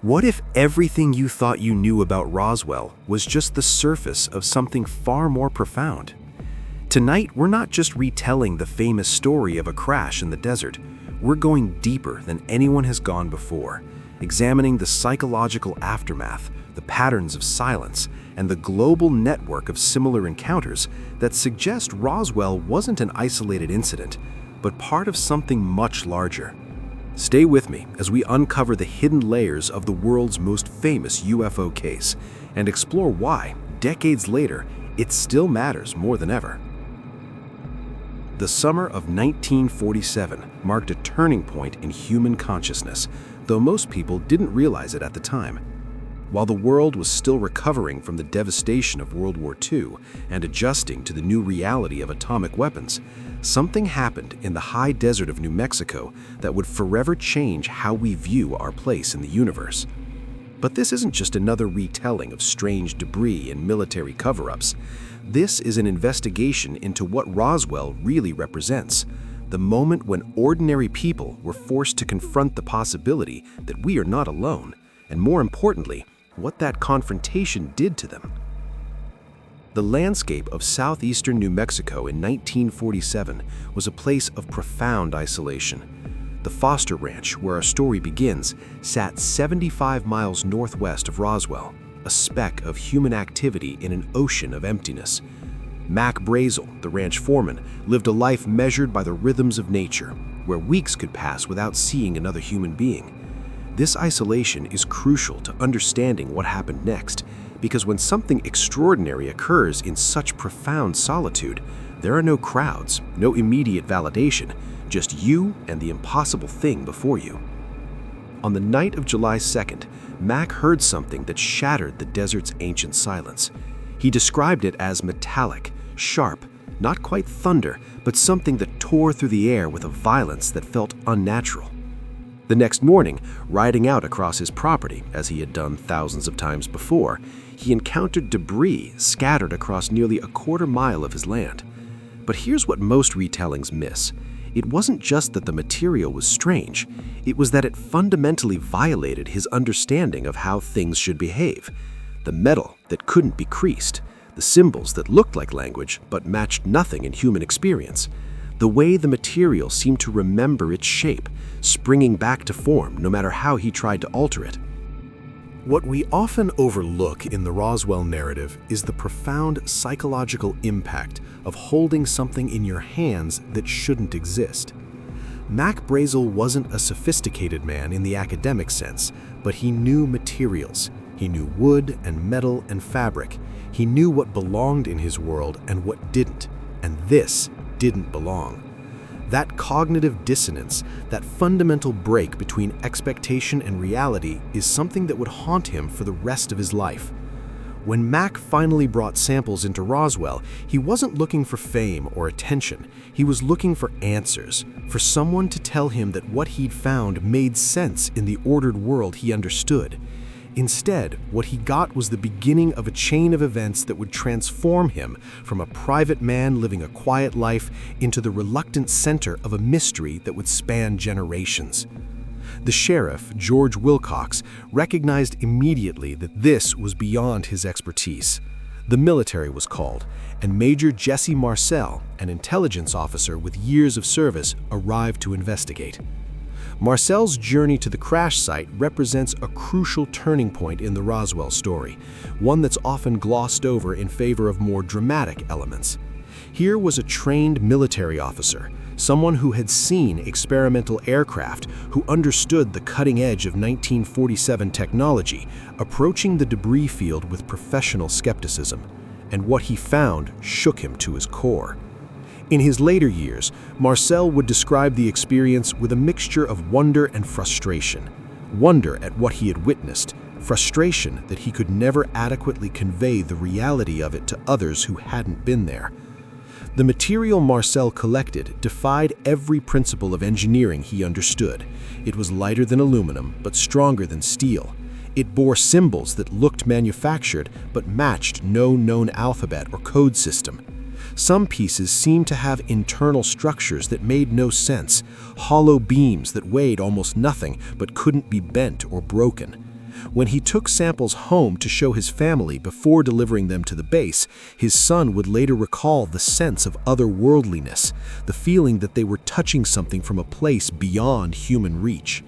What if everything you thought you knew about Roswell was just the surface of something far more profound? Tonight, we're not just retelling the famous story of a crash in the desert. We're going deeper than anyone has gone before, examining the psychological aftermath, the patterns of silence, and the global network of similar encounters that suggest Roswell wasn't an isolated incident, but part of something much larger. Stay with me as we uncover the hidden layers of the world's most famous UFO case and explore why, decades later, it still matters more than ever. The summer of 1947 marked a turning point in human consciousness, though most people didn't realize it at the time. While the world was still recovering from the devastation of World War II and adjusting to the new reality of atomic weapons, something happened in the high desert of New Mexico that would forever change how we view our place in the universe. But this isn't just another retelling of strange debris and military cover-ups. This is an investigation into what Roswell really represents, the moment when ordinary people were forced to confront the possibility that we are not alone, and more importantly, what that confrontation did to them. The landscape of southeastern New Mexico in 1947 was a place of profound isolation. The Foster Ranch, where our story begins, sat 75 miles northwest of Roswell, a speck of human activity in an ocean of emptiness. Mac Brazel, the ranch foreman, lived a life measured by the rhythms of nature, where weeks could pass without seeing another human being. This isolation is crucial to understanding what happened next, because when something extraordinary occurs in such profound solitude, there are no crowds, no immediate validation, just you and the impossible thing before you. On the night of July 2nd, Mac heard something that shattered the desert's ancient silence. He described it as metallic, sharp, not quite thunder, but something that tore through the air with a violence that felt unnatural. The next morning, riding out across his property, as he had done thousands of times before, he encountered debris scattered across nearly a quarter mile of his land. But here's what most retellings miss. It wasn't just that the material was strange, it was that it fundamentally violated his understanding of how things should behave. The metal that couldn't be creased, the symbols that looked like language but matched nothing in human experience, the way the material seemed to remember its shape, springing back to form no matter how he tried to alter it. What we often overlook in the Roswell narrative is the profound psychological impact of holding something in your hands that shouldn't exist. Mac Brazel wasn't a sophisticated man in the academic sense, but he knew materials. He knew wood and metal and fabric. He knew what belonged in his world and what didn't, and this didn't belong. That cognitive dissonance, that fundamental break between expectation and reality, is something that would haunt him for the rest of his life. When Mac finally brought samples into Roswell, he wasn't looking for fame or attention. He was looking for answers, for someone to tell him that what he'd found made sense in the ordered world he understood. Instead, what he got was the beginning of a chain of events that would transform him from a private man living a quiet life into the reluctant center of a mystery that would span generations. The sheriff, George Wilcox, recognized immediately that this was beyond his expertise. The military was called, and Major Jesse Marcel, an intelligence officer with years of service, arrived to investigate. Marcel's journey to the crash site represents a crucial turning point in the Roswell story, one that's often glossed over in favor of more dramatic elements. Here was a trained military officer, someone who had seen experimental aircraft, who understood the cutting edge of 1947 technology, approaching the debris field with professional skepticism. And what he found shook him to his core. In his later years, Marcel would describe the experience with a mixture of wonder and frustration. Wonder at what he had witnessed, frustration that he could never adequately convey the reality of it to others who hadn't been there. The material Marcel collected defied every principle of engineering he understood. It was lighter than aluminum, but stronger than steel. It bore symbols that looked manufactured, but matched no known alphabet or code system. Some pieces seemed to have internal structures that made no sense, hollow beams that weighed almost nothing but couldn't be bent or broken. When he took samples home to show his family before delivering them to the base, his son would later recall the sense of otherworldliness, the feeling that they were touching something from a place beyond human reach.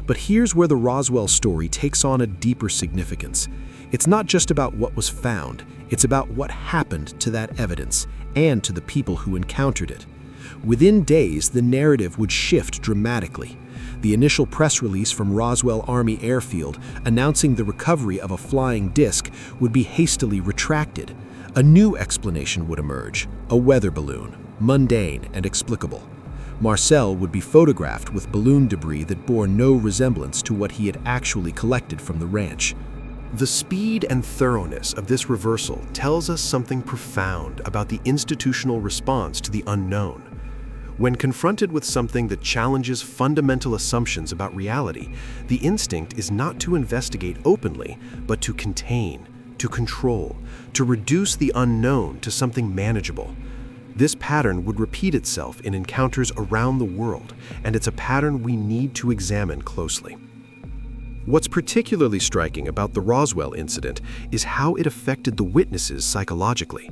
But here's where the Roswell story takes on a deeper significance. It's not just about what was found, it's about what happened to that evidence and to the people who encountered it. Within days, the narrative would shift dramatically. The initial press release from Roswell Army Airfield announcing the recovery of a flying disc would be hastily retracted. A new explanation would emerge, a weather balloon, mundane and explicable. Marcel would be photographed with balloon debris that bore no resemblance to what he had actually collected from the ranch. The speed and thoroughness of this reversal tells us something profound about the institutional response to the unknown. When confronted with something that challenges fundamental assumptions about reality, the instinct is not to investigate openly, but to contain, to control, to reduce the unknown to something manageable. This pattern would repeat itself in encounters around the world, and it's a pattern we need to examine closely. What's particularly striking about the Roswell incident is how it affected the witnesses psychologically.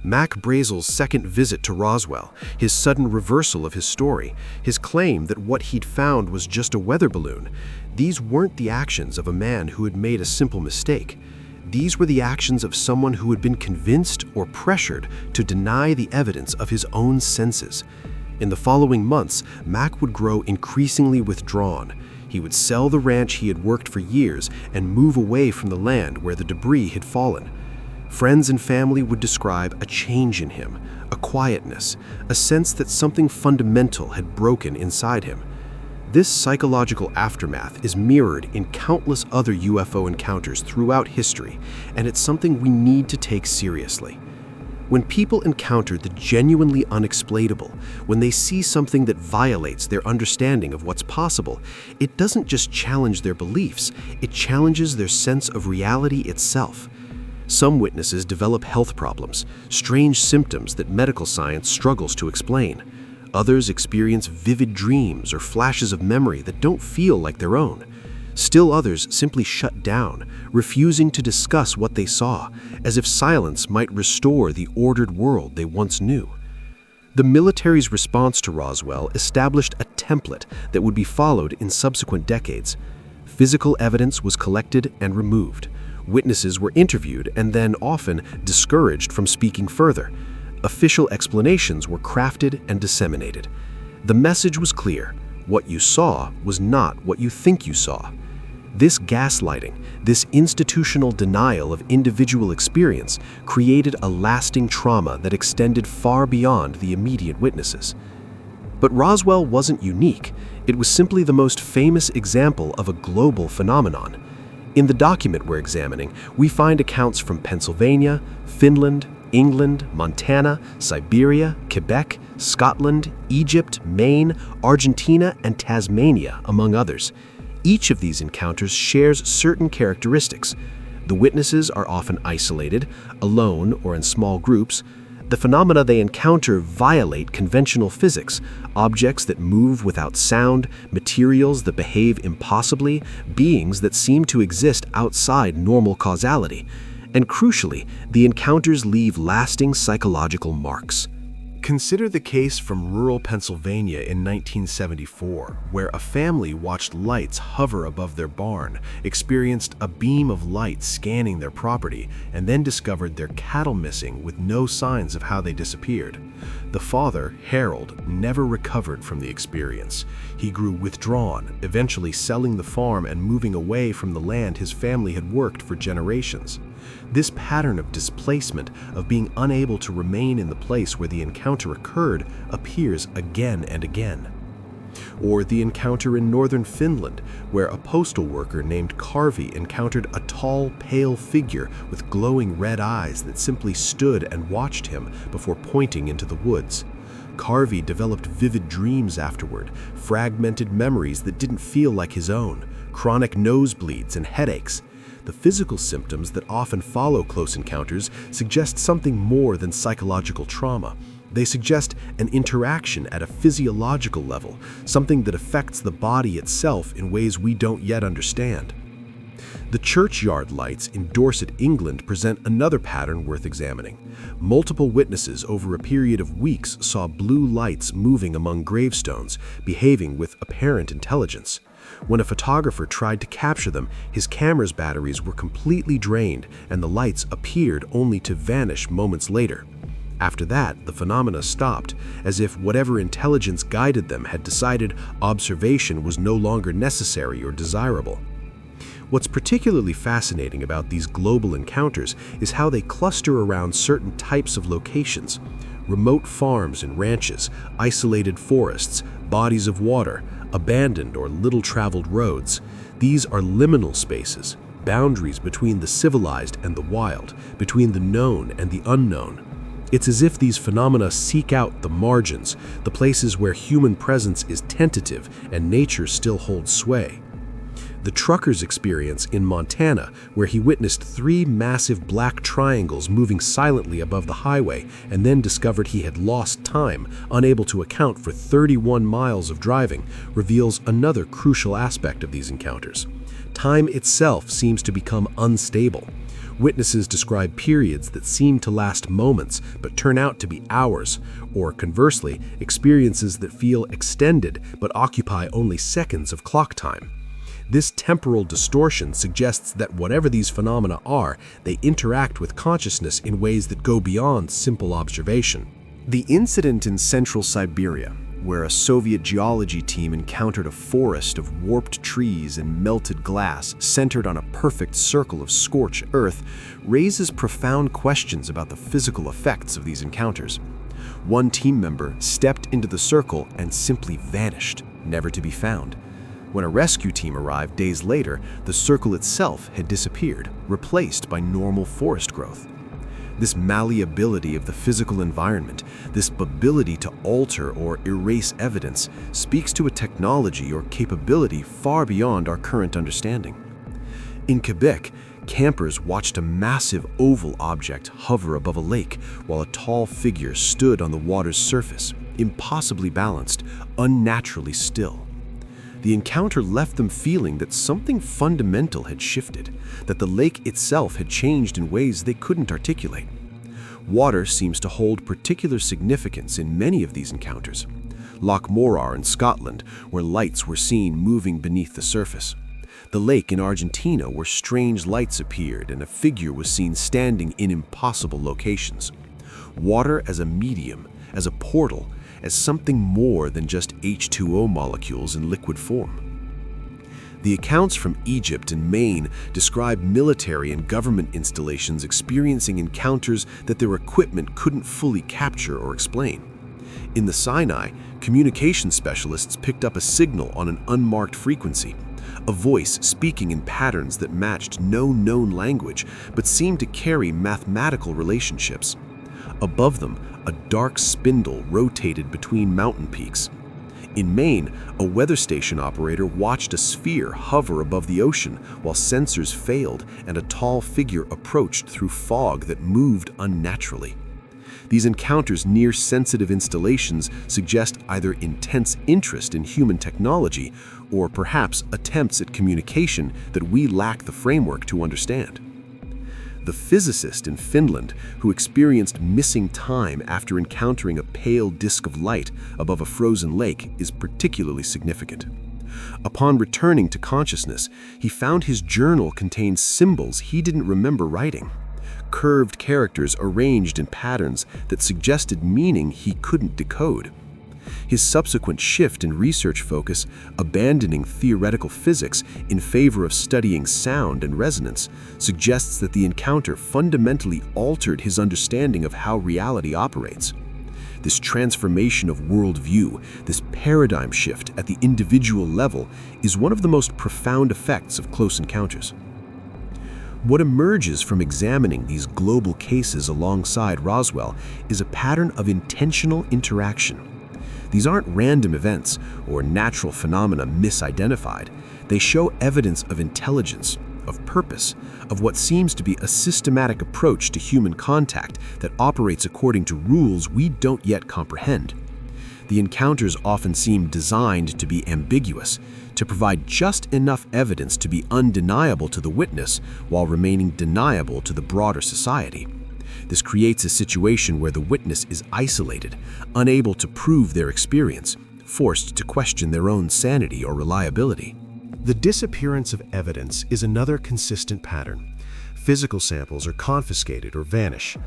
Mac Brazel's second visit to Roswell, his sudden reversal of his story, his claim that what he'd found was just a weather balloon, these weren't the actions of a man who had made a simple mistake. These were the actions of someone who had been convinced or pressured to deny the evidence of his own senses. In the following months, Mac would grow increasingly withdrawn. He would sell the ranch he had worked for years and move away from the land where the debris had fallen. Friends and family would describe a change in him, a quietness, a sense that something fundamental had broken inside him. This psychological aftermath is mirrored in countless other UFO encounters throughout history, and it's something we need to take seriously. When people encounter the genuinely unexplainable, when they see something that violates their understanding of what's possible, it doesn't just challenge their beliefs, it challenges their sense of reality itself. Some witnesses develop health problems, strange symptoms that medical science struggles to explain. Others experience vivid dreams or flashes of memory that don't feel like their own. Still others simply shut down, refusing to discuss what they saw, as if silence might restore the ordered world they once knew. The military's response to Roswell established a template that would be followed in subsequent decades. Physical evidence was collected and removed. Witnesses were interviewed and then often discouraged from speaking further. Official explanations were crafted and disseminated. The message was clear. What you saw was not what you think you saw. This gaslighting, this institutional denial of individual experience, created a lasting trauma that extended far beyond the immediate witnesses. But Roswell wasn't unique. It was simply the most famous example of a global phenomenon. In the document we're examining, we find accounts from Pennsylvania, Finland, England, Montana, Siberia, Quebec, Scotland, Egypt, Maine, Argentina, and Tasmania, among others. Each of these encounters shares certain characteristics. The witnesses are often isolated, alone or in small groups. The phenomena they encounter violate conventional physics, objects that move without sound, materials that behave impossibly, beings that seem to exist outside normal causality. And crucially, the encounters leave lasting psychological marks. Consider the case from rural Pennsylvania in 1974, where a family watched lights hover above their barn, experienced a beam of light scanning their property, and then discovered their cattle missing with no signs of how they disappeared. The father, Harold, never recovered from the experience. He grew withdrawn, eventually selling the farm and moving away from the land his family had worked for generations. This pattern of displacement, of being unable to remain in the place where the encounter occurred, appears again and again. Or the encounter in northern Finland, where a postal worker named Karvi encountered a tall, pale figure with glowing red eyes that simply stood and watched him before pointing into the woods. Karvi developed vivid dreams afterward, fragmented memories that didn't feel like his own, chronic nosebleeds and headaches. The physical symptoms that often follow close encounters suggest something more than psychological trauma. They suggest an interaction at a physiological level, something that affects the body itself in ways we don't yet understand. The churchyard lights in Dorset, England present another pattern worth examining. Multiple witnesses over a period of weeks saw blue lights moving among gravestones, behaving with apparent intelligence. When a photographer tried to capture them, his camera's batteries were completely drained and the lights appeared only to vanish moments later. After that, the phenomena stopped, as if whatever intelligence guided them had decided observation was no longer necessary or desirable. What's particularly fascinating about these global encounters is how they cluster around certain types of locations. Remote farms and ranches, isolated forests, bodies of water, abandoned or little-traveled roads. These are liminal spaces, boundaries between the civilized and the wild, between the known and the unknown. It's as if these phenomena seek out the margins, the places where human presence is tentative and nature still holds sway. The trucker's experience in Montana, where he witnessed 3 massive black triangles moving silently above the highway and then discovered he had lost time, unable to account for 31 miles of driving, reveals another crucial aspect of these encounters. Time itself seems to become unstable. Witnesses describe periods that seem to last moments but turn out to be hours, or conversely, experiences that feel extended but occupy only seconds of clock time. This temporal distortion suggests that whatever these phenomena are, they interact with consciousness in ways that go beyond simple observation. The incident in central Siberia, where a Soviet geology team encountered a forest of warped trees and melted glass centered on a perfect circle of scorched earth, raises profound questions about the physical effects of these encounters. One team member stepped into the circle and simply vanished, never to be found. When a rescue team arrived days later, the circle itself had disappeared, replaced by normal forest growth. This malleability of the physical environment, this ability to alter or erase evidence, speaks to a technology or capability far beyond our current understanding. In Quebec, campers watched a massive oval object hover above a lake while a tall figure stood on the water's surface, impossibly balanced, unnaturally still. The encounter left them feeling that something fundamental had shifted, that the lake itself had changed in ways they couldn't articulate. Water seems to hold particular significance in many of these encounters. Loch Morar in Scotland, where lights were seen moving beneath the surface. The lake in Argentina, where strange lights appeared and a figure was seen standing in impossible locations. Water as a medium, as a portal, as something more than just H2O molecules in liquid form. The accounts from Egypt and Maine describe military and government installations experiencing encounters that their equipment couldn't fully capture or explain. In the Sinai, communication specialists picked up a signal on an unmarked frequency, a voice speaking in patterns that matched no known language but seemed to carry mathematical relationships. Above them, a dark spindle rotated between mountain peaks. In Maine, a weather station operator watched a sphere hover above the ocean while sensors failed and a tall figure approached through fog that moved unnaturally. These encounters near sensitive installations suggest either intense interest in human technology or perhaps attempts at communication that we lack the framework to understand. The physicist in Finland who experienced missing time after encountering a pale disk of light above a frozen lake is particularly significant. Upon returning to consciousness, he found his journal contained symbols he didn't remember writing, curved characters arranged in patterns that suggested meaning he couldn't decode. His subsequent shift in research focus, abandoning theoretical physics in favor of studying sound and resonance, suggests that the encounter fundamentally altered his understanding of how reality operates. This transformation of worldview, this paradigm shift at the individual level, is one of the most profound effects of close encounters. What emerges from examining these global cases alongside Roswell is a pattern of intentional interaction. These aren't random events or natural phenomena misidentified. They show evidence of intelligence, of purpose, of what seems to be a systematic approach to human contact that operates according to rules we don't yet comprehend. The encounters often seem designed to be ambiguous, to provide just enough evidence to be undeniable to the witness while remaining deniable to the broader society. This creates a situation where the witness is isolated, unable to prove their experience, forced to question their own sanity or reliability. The disappearance of evidence is another consistent pattern. Physical samples are confiscated or vanish.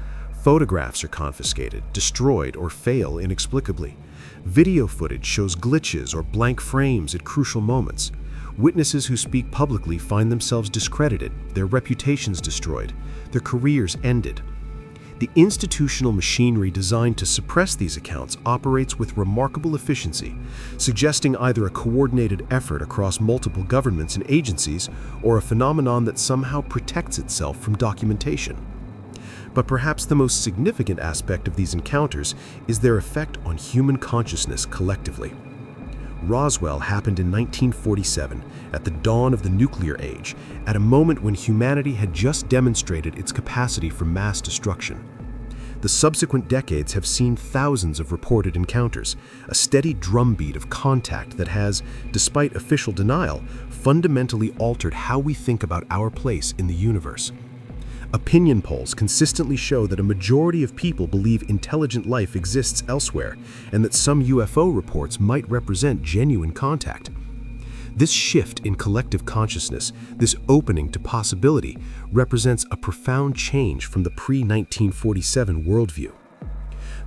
Photographs are confiscated, destroyed, or fail inexplicably. Video footage shows glitches or blank frames at crucial moments. Witnesses who speak publicly find themselves discredited, their reputations destroyed, their careers ended. The institutional machinery designed to suppress these accounts operates with remarkable efficiency, suggesting either a coordinated effort across multiple governments and agencies or a phenomenon that somehow protects itself from documentation. But perhaps the most significant aspect of these encounters is their effect on human consciousness collectively. Roswell happened in 1947, at the dawn of the nuclear age, at a moment when humanity had just demonstrated its capacity for mass destruction. The subsequent decades have seen thousands of reported encounters, a steady drumbeat of contact that has, despite official denial, fundamentally altered how we think about our place in the universe. Opinion polls consistently show that a majority of people believe intelligent life exists elsewhere and that some UFO reports might represent genuine contact. This shift in collective consciousness, this opening to possibility, represents a profound change from the pre-1947 worldview.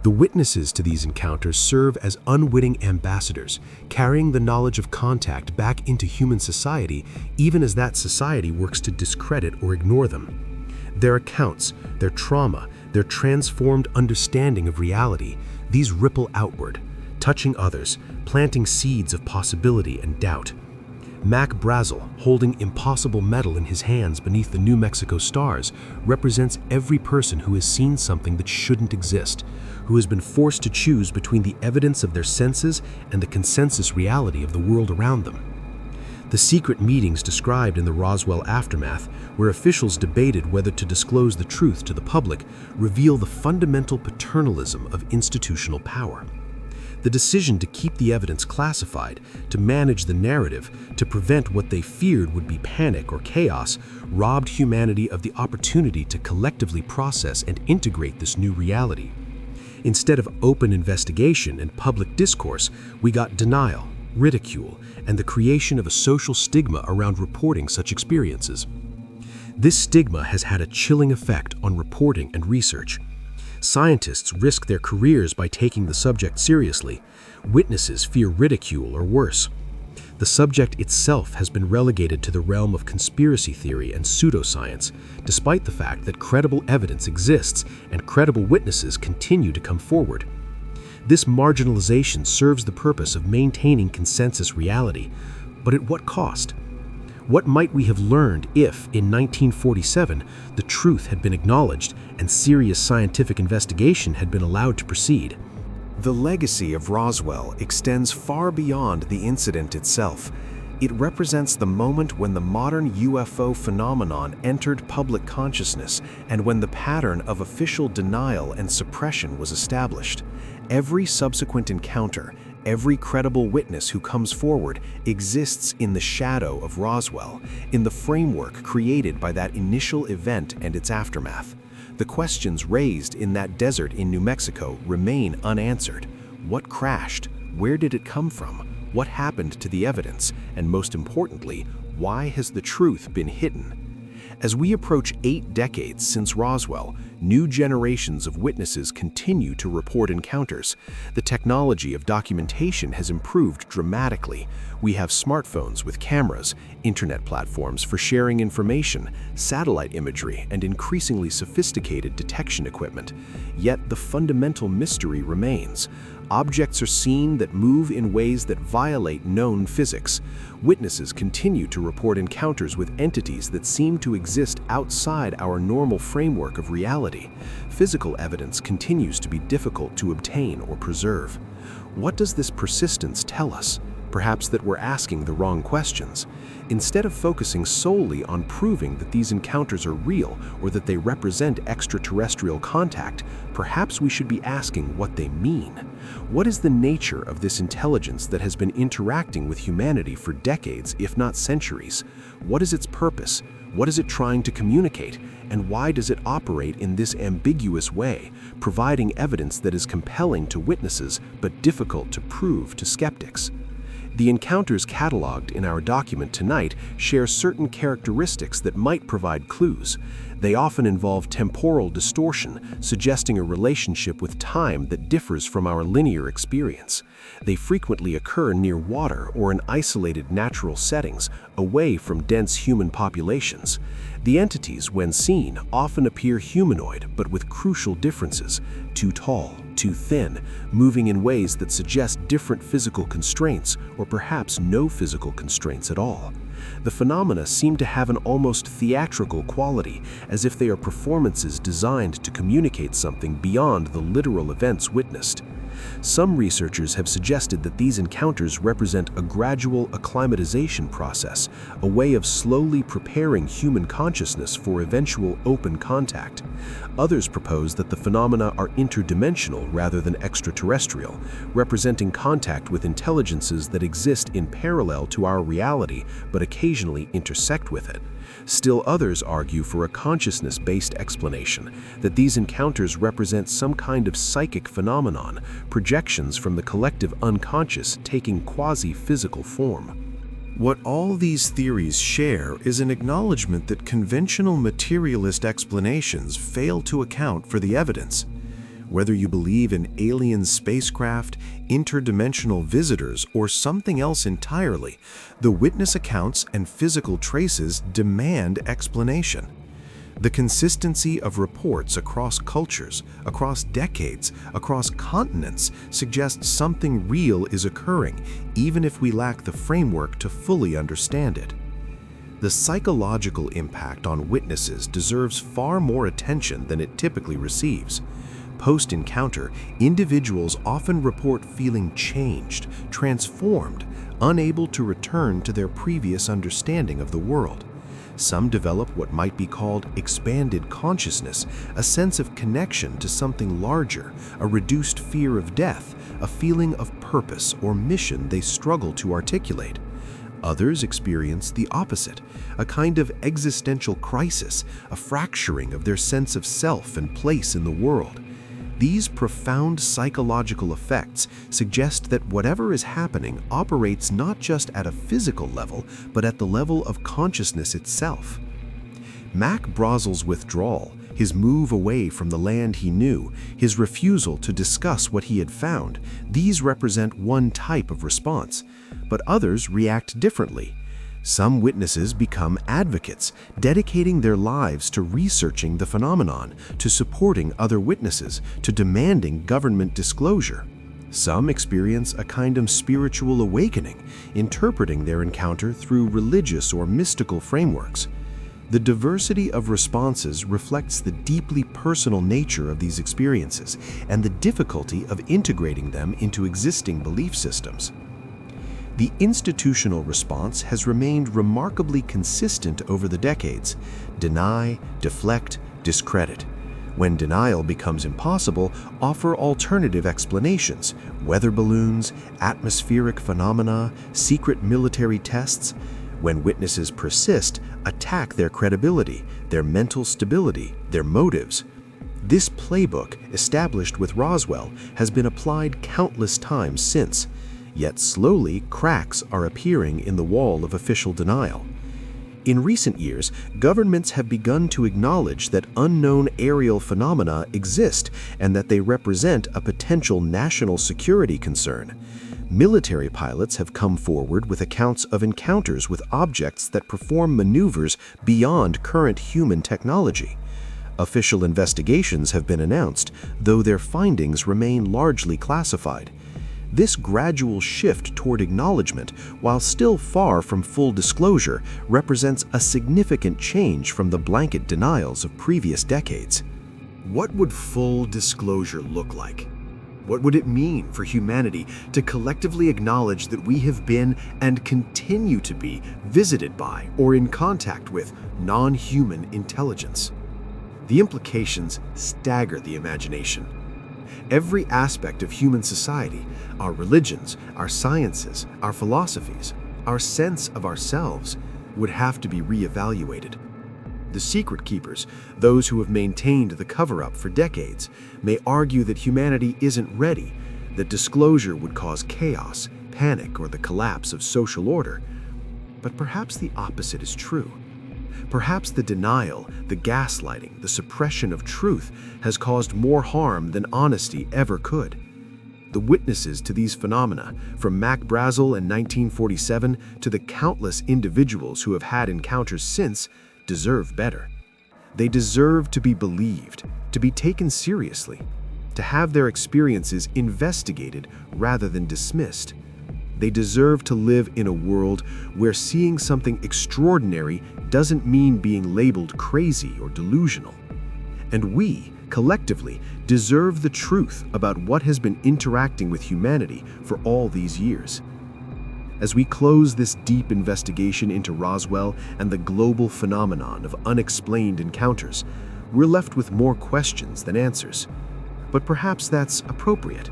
The witnesses to these encounters serve as unwitting ambassadors, carrying the knowledge of contact back into human society even as that society works to discredit or ignore them. Their accounts, their trauma, their transformed understanding of reality, these ripple outward, touching others, planting seeds of possibility and doubt. Mac Brazel, holding impossible metal in his hands beneath the New Mexico stars, represents every person who has seen something that shouldn't exist, who has been forced to choose between the evidence of their senses and the consensus reality of the world around them. The secret meetings described in the Roswell aftermath, where officials debated whether to disclose the truth to the public, reveal the fundamental paternalism of institutional power. The decision to keep the evidence classified, to manage the narrative, to prevent what they feared would be panic or chaos, robbed humanity of the opportunity to collectively process and integrate this new reality. Instead of open investigation and public discourse, we got denial, ridicule, and the creation of a social stigma around reporting such experiences. This stigma has had a chilling effect on reporting and research. Scientists risk their careers by taking the subject seriously. Witnesses fear ridicule or worse. The subject itself has been relegated to the realm of conspiracy theory and pseudoscience, despite the fact that credible evidence exists and credible witnesses continue to come forward. This marginalization serves the purpose of maintaining consensus reality, but at what cost? What might we have learned if, in 1947, the truth had been acknowledged and serious scientific investigation had been allowed to proceed? The legacy of Roswell extends far beyond the incident itself. It represents the moment when the modern UFO phenomenon entered public consciousness and when the pattern of official denial and suppression was established. Every subsequent encounter, every credible witness who comes forward exists in the shadow of Roswell, in the framework created by that initial event and its aftermath. The questions raised in that desert in New Mexico remain unanswered. What crashed? Where did it come from? What happened to the evidence? And most importantly, why has the truth been hidden? As we approach 8 decades since Roswell, new generations of witnesses continue to report encounters. The technology of documentation has improved dramatically. We have smartphones with cameras, internet platforms for sharing information, satellite imagery, and increasingly sophisticated detection equipment. Yet the fundamental mystery remains. Objects are seen that move in ways that violate known physics. Witnesses continue to report encounters with entities that seem to exist outside our normal framework of reality. Physical evidence continues to be difficult to obtain or preserve. What does this persistence tell us? perhaps that we're asking the wrong questions. Instead of focusing solely on proving that these encounters are real or that they represent extraterrestrial contact, perhaps we should be asking what they mean. What is the nature of this intelligence that has been interacting with humanity for decades, if not centuries? What is its purpose? What is it trying to communicate? And why does it operate in this ambiguous way, providing evidence that is compelling to witnesses but difficult to prove to skeptics? The encounters cataloged in our document tonight share certain characteristics that might provide clues. They often involve temporal distortion, suggesting a relationship with time that differs from our linear experience. They frequently occur near water or in isolated natural settings, away from dense human populations. The entities, when seen, often appear humanoid, but with crucial differences: too tall, too thin, moving in ways that suggest different physical constraints, or perhaps no physical constraints at all. The phenomena seem to have an almost theatrical quality, as if they are performances designed to communicate something beyond the literal events witnessed. Some researchers have suggested that these encounters represent a gradual acclimatization process, a way of slowly preparing human consciousness for eventual open contact. Others propose that the phenomena are interdimensional rather than extraterrestrial, representing contact with intelligences that exist in parallel to our reality but occasionally intersect with it. Still others argue for a consciousness-based explanation, that these encounters represent some kind of psychic phenomenon, projections from the collective unconscious taking quasi-physical form. What all these theories share is an acknowledgement that conventional materialist explanations fail to account for the evidence. Whether you believe in alien spacecraft, interdimensional visitors, or something else entirely, the witness accounts and physical traces demand explanation. The consistency of reports across cultures, across decades, across continents suggests something real is occurring, even if we lack the framework to fully understand it. The psychological impact on witnesses deserves far more attention than it typically receives. Post-encounter, individuals often report feeling changed, transformed, unable to return to their previous understanding of the world. Some develop what might be called expanded consciousness, a sense of connection to something larger, a reduced fear of death, a feeling of purpose or mission they struggle to articulate. Others experience the opposite, a kind of existential crisis, a fracturing of their sense of self and place in the world. These profound psychological effects suggest that whatever is happening operates not just at a physical level, but at the level of consciousness itself. Mac Brazel's withdrawal, his move away from the land he knew, his refusal to discuss what he had found, these represent one type of response, but others react differently. Some witnesses become advocates, dedicating their lives to researching the phenomenon, to supporting other witnesses, to demanding government disclosure. Some experience a kind of spiritual awakening, interpreting their encounter through religious or mystical frameworks. The diversity of responses reflects the deeply personal nature of these experiences and the difficulty of integrating them into existing belief systems. The institutional response has remained remarkably consistent over the decades: deny, deflect, discredit. When denial becomes impossible, offer alternative explanations: weather balloons, atmospheric phenomena, secret military tests. When witnesses persist, attack their credibility, their mental stability, their motives. This playbook, established with Roswell, has been applied countless times since. Yet slowly, cracks are appearing in the wall of official denial. In recent years, governments have begun to acknowledge that unknown aerial phenomena exist and that they represent a potential national security concern. Military pilots have come forward with accounts of encounters with objects that perform maneuvers beyond current human technology. Official investigations have been announced, though their findings remain largely classified. This gradual shift toward acknowledgement, while still far from full disclosure, represents a significant change from the blanket denials of previous decades. What would full disclosure look like? What would it mean for humanity to collectively acknowledge that we have been and continue to be visited by or in contact with non-human intelligence? The implications stagger the imagination. Every aspect of human society, our religions, our sciences, our philosophies, our sense of ourselves, would have to be reevaluated. The secret keepers, those who have maintained the cover-up for decades, may argue that humanity isn't ready, that disclosure would cause chaos, panic, or the collapse of social order. But perhaps the opposite is true. Perhaps the denial, the gaslighting, the suppression of truth has caused more harm than honesty ever could. The witnesses to these phenomena, from Mac Brazel in 1947 to the countless individuals who have had encounters since, deserve better. They deserve to be believed, to be taken seriously, to have their experiences investigated rather than dismissed. They deserve to live in a world where seeing something extraordinary doesn't mean being labeled crazy or delusional. And we, collectively, deserve the truth about what has been interacting with humanity for all these years. As we close this deep investigation into Roswell and the global phenomenon of unexplained encounters, we're left with more questions than answers. But perhaps that's appropriate.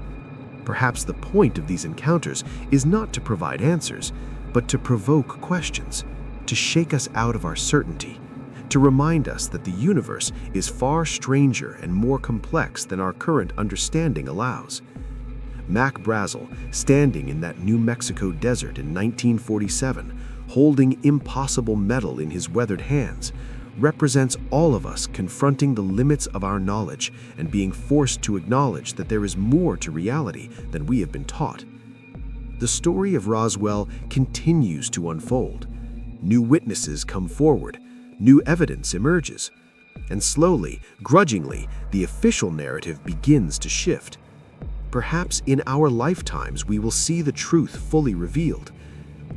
Perhaps the point of these encounters is not to provide answers, but to provoke questions, to shake us out of our certainty, to remind us that the universe is far stranger and more complex than our current understanding allows. Mac Brazel, standing in that New Mexico desert in 1947, holding impossible metal in his weathered hands, represents all of us confronting the limits of our knowledge and being forced to acknowledge that there is more to reality than we have been taught. The story of Roswell continues to unfold. New witnesses come forward, new evidence emerges, and slowly, grudgingly, the official narrative begins to shift. Perhaps in our lifetimes we will see the truth fully revealed.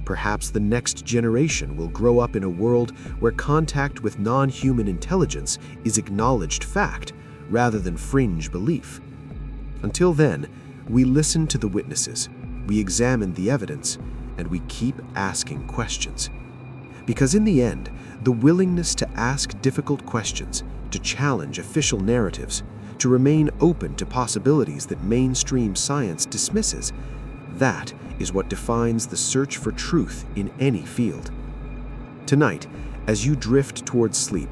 Perhaps the next generation will grow up in a world where contact with non-human intelligence is acknowledged fact rather than fringe belief. Until then, we listen to the witnesses, we examine the evidence, and we keep asking questions. Because in the end, the willingness to ask difficult questions, to challenge official narratives, to remain open to possibilities that mainstream science dismisses, that is what defines the search for truth in any field. Tonight, as you drift towards sleep,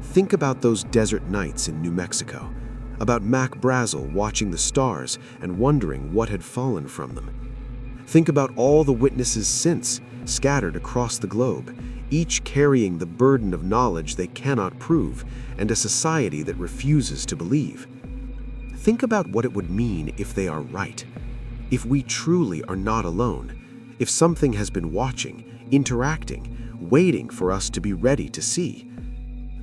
think about those desert nights in New Mexico, about Mac Brazel watching the stars and wondering what had fallen from them. Think about all the witnesses since, scattered across the globe, each carrying the burden of knowledge they cannot prove and a society that refuses to believe. Think about what it would mean if they are right, if we truly are not alone, if something has been watching, interacting, waiting for us to be ready to see.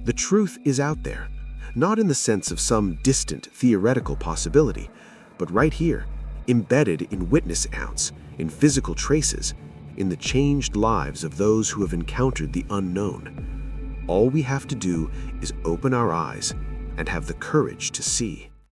The truth is out there, not in the sense of some distant theoretical possibility, but right here, embedded in witness accounts, in physical traces, in the changed lives of those who have encountered the unknown. All we have to do is open our eyes and have the courage to see.